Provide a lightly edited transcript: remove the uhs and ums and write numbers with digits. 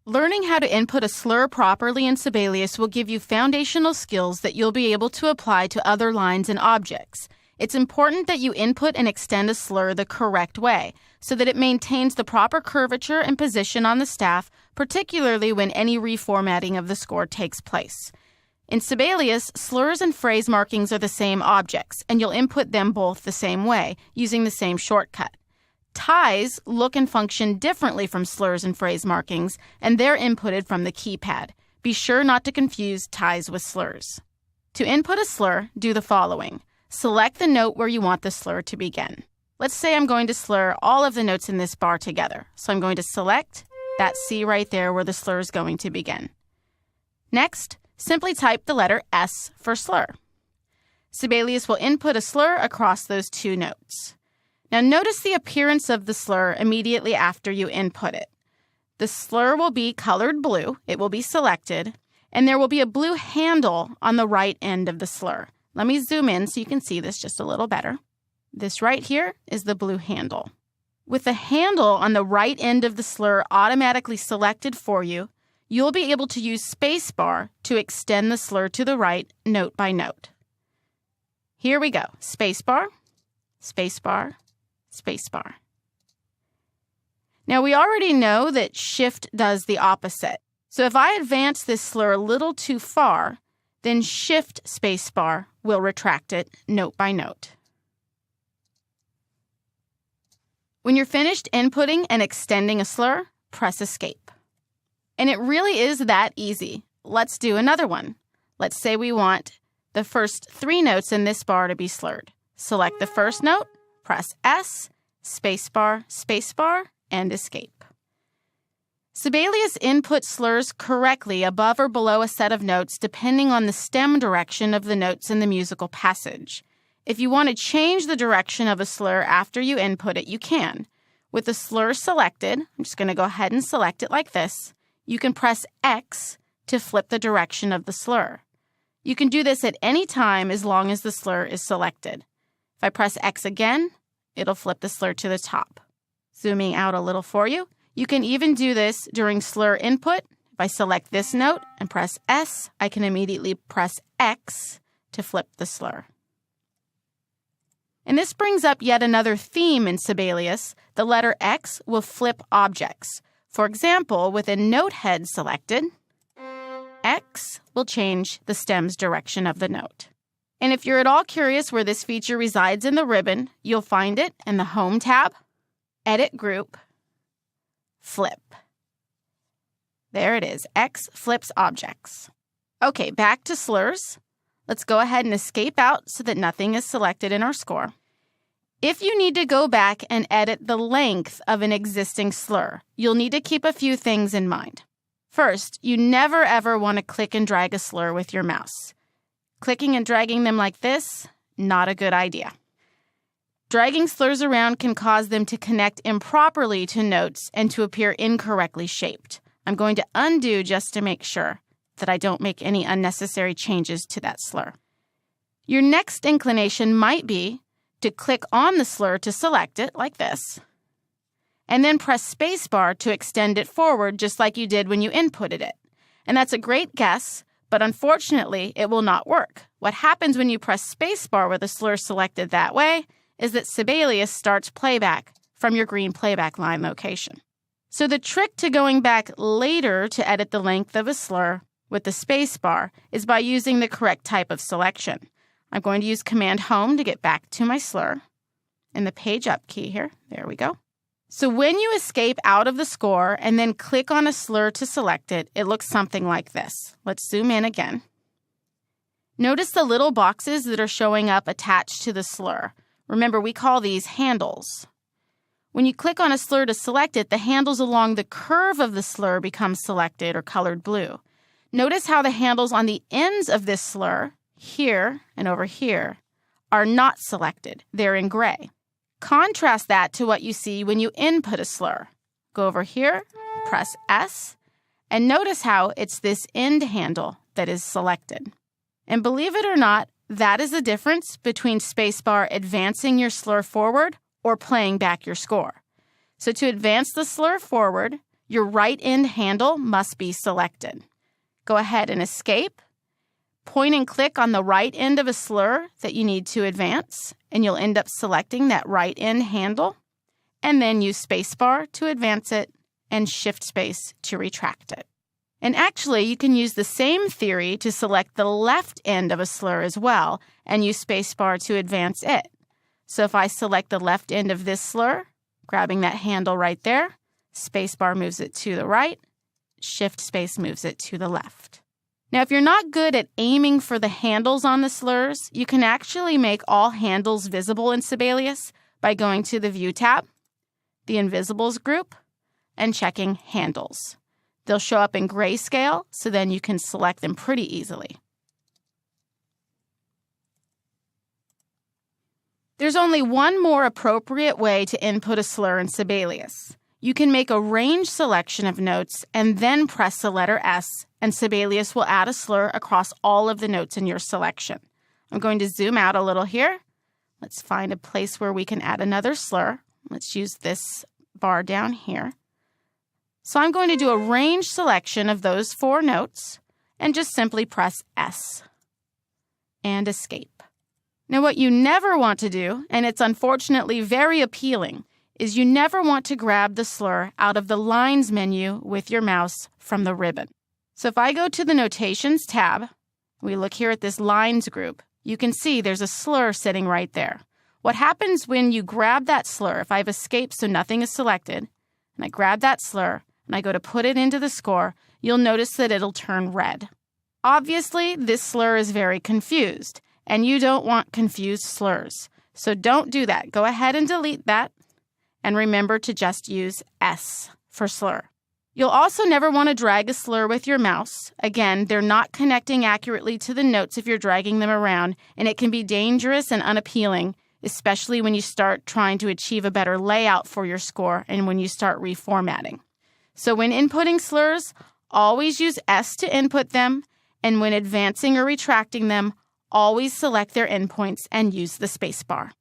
Learning how to input a slur properly in Sibelius will give you foundational skills that you'll be able to apply to other lines and objects. It's important that you input and extend a slur the correct way so that it maintains the proper curvature and position on the staff, particularly when any reformatting of the score takes place. In Sibelius, slurs and phrase markings are the same objects, and you'll input them both the same way, using the same shortcut. Ties look and function differently from slurs and phrase markings, and they're inputted from the keypad. Be sure not to confuse ties with slurs. To input a slur, do the following. Select the note where you want the slur to begin. Let's say I'm going to slur all of the notes in this bar together. So I'm going to select that C right there where the slur is going to begin. Next, simply type the letter S for slur. Sibelius will input a slur across those two notes. Now notice the appearance of the slur immediately after you input it. The slur will be colored blue, it will be selected, and there will be a blue handle on the right end of the slur. Let me zoom in so you can see this just a little better. This right here is the blue handle. With the handle on the right end of the slur automatically selected for you, you'll be able to use spacebar to extend the slur to the right note by note. Here we go. Spacebar, spacebar, spacebar. Now we already know that Shift does the opposite. So if I advance this slur a little too far, then Shift spacebar will retract it note by note. When you're finished inputting and extending a slur, press Escape. And it really is that easy. Let's do another one. Let's say we want the first three notes in this bar to be slurred. Select the first note, press S, spacebar, spacebar, and Escape. Sibelius inputs slurs correctly above or below a set of notes depending on the stem direction of the notes in the musical passage. If you want to change the direction of a slur after you input it, you can. With the slur selected, I'm just going to go ahead and select it like this. You can press X to flip the direction of the slur. You can do this at any time as long as the slur is selected. If I press X again, it'll flip the slur to the top. Zooming out a little for you, you can even do this during slur input. If I select this note and press S, I can immediately press X to flip the slur. And this brings up yet another theme in Sibelius. The letter X will flip objects. For example, with a note head selected, X will change the stem's direction of the note. And if you're at all curious where this feature resides in the ribbon, you'll find it in the Home tab, Edit Group, Flip. There it is, X flips objects. Okay, back to slurs. Let's go ahead and escape out so that nothing is selected in our score. If you need to go back and edit the length of an existing slur, you'll need to keep a few things in mind. First, you never ever want to click and drag a slur with your mouse. Clicking and dragging them like this, not a good idea. Dragging slurs around can cause them to connect improperly to notes and to appear incorrectly shaped. I'm going to undo just to make sure that I don't make any unnecessary changes to that slur. Your next inclination might be to click on the slur to select it, like this, and then press spacebar to extend it forward just like you did when you inputted it. And that's a great guess, but unfortunately, it will not work. What happens when you press spacebar with a slur selected that way is that Sibelius starts playback from your green playback line location. So the trick to going back later to edit the length of a slur with the spacebar is by using the correct type of selection. I'm going to use Command Home to get back to my slur. And the page up key here, there we go. So when you escape out of the score and then click on a slur to select it, it looks something like this. Let's zoom in again. Notice the little boxes that are showing up attached to the slur. Remember, we call these handles. When you click on a slur to select it, the handles along the curve of the slur become selected or colored blue. Notice how the handles on the ends of this slur, here and over here, are not selected. They're in gray. Contrast that to what you see when you input a slur. Go over here, press S, and notice how it's this end handle that is selected. And believe it or not, that is the difference between spacebar advancing your slur forward or playing back your score. So to advance the slur forward, your right end handle must be selected. Go ahead and escape. Point and click on the right end of a slur that you need to advance, and you'll end up selecting that right end handle, and then use spacebar to advance it and shift space to retract it. And actually, you can use the same theory to select the left end of a slur as well and use spacebar to advance it. So if I select the left end of this slur, grabbing that handle right there, spacebar moves it to the right, shift space moves it to the left. Now, if you're not good at aiming for the handles on the slurs, you can actually make all handles visible in Sibelius by going to the View tab, the Invisibles group, and checking Handles. They'll show up in grayscale, so then you can select them pretty easily. There's only one more appropriate way to input a slur in Sibelius. You can make a range selection of notes and then press the letter S, and Sibelius will add a slur across all of the notes in your selection. I'm going to zoom out a little here. Let's find a place where we can add another slur. Let's use this bar down here. So I'm going to do a range selection of those 4 notes and just simply press S and escape. Now, what you never want to do, and it's unfortunately very appealing, is you never want to grab the slur out of the Lines menu with your mouse from the ribbon. So if I go to the Notations tab, we look here at this Lines group, you can see there's a slur sitting right there. What happens when you grab that slur, if I've escaped so nothing is selected, and I grab that slur, and I go to put it into the score, you'll notice that it'll turn red. Obviously, this slur is very confused, and you don't want confused slurs. So don't do that. Go ahead and delete that, and remember to just use S for slur. You'll also never want to drag a slur with your mouse. Again, they're not connecting accurately to the notes if you're dragging them around, and it can be dangerous and unappealing, especially when you start trying to achieve a better layout for your score and when you start reformatting. So when inputting slurs, always use S to input them, and when advancing or retracting them, always select their endpoints and use the spacebar.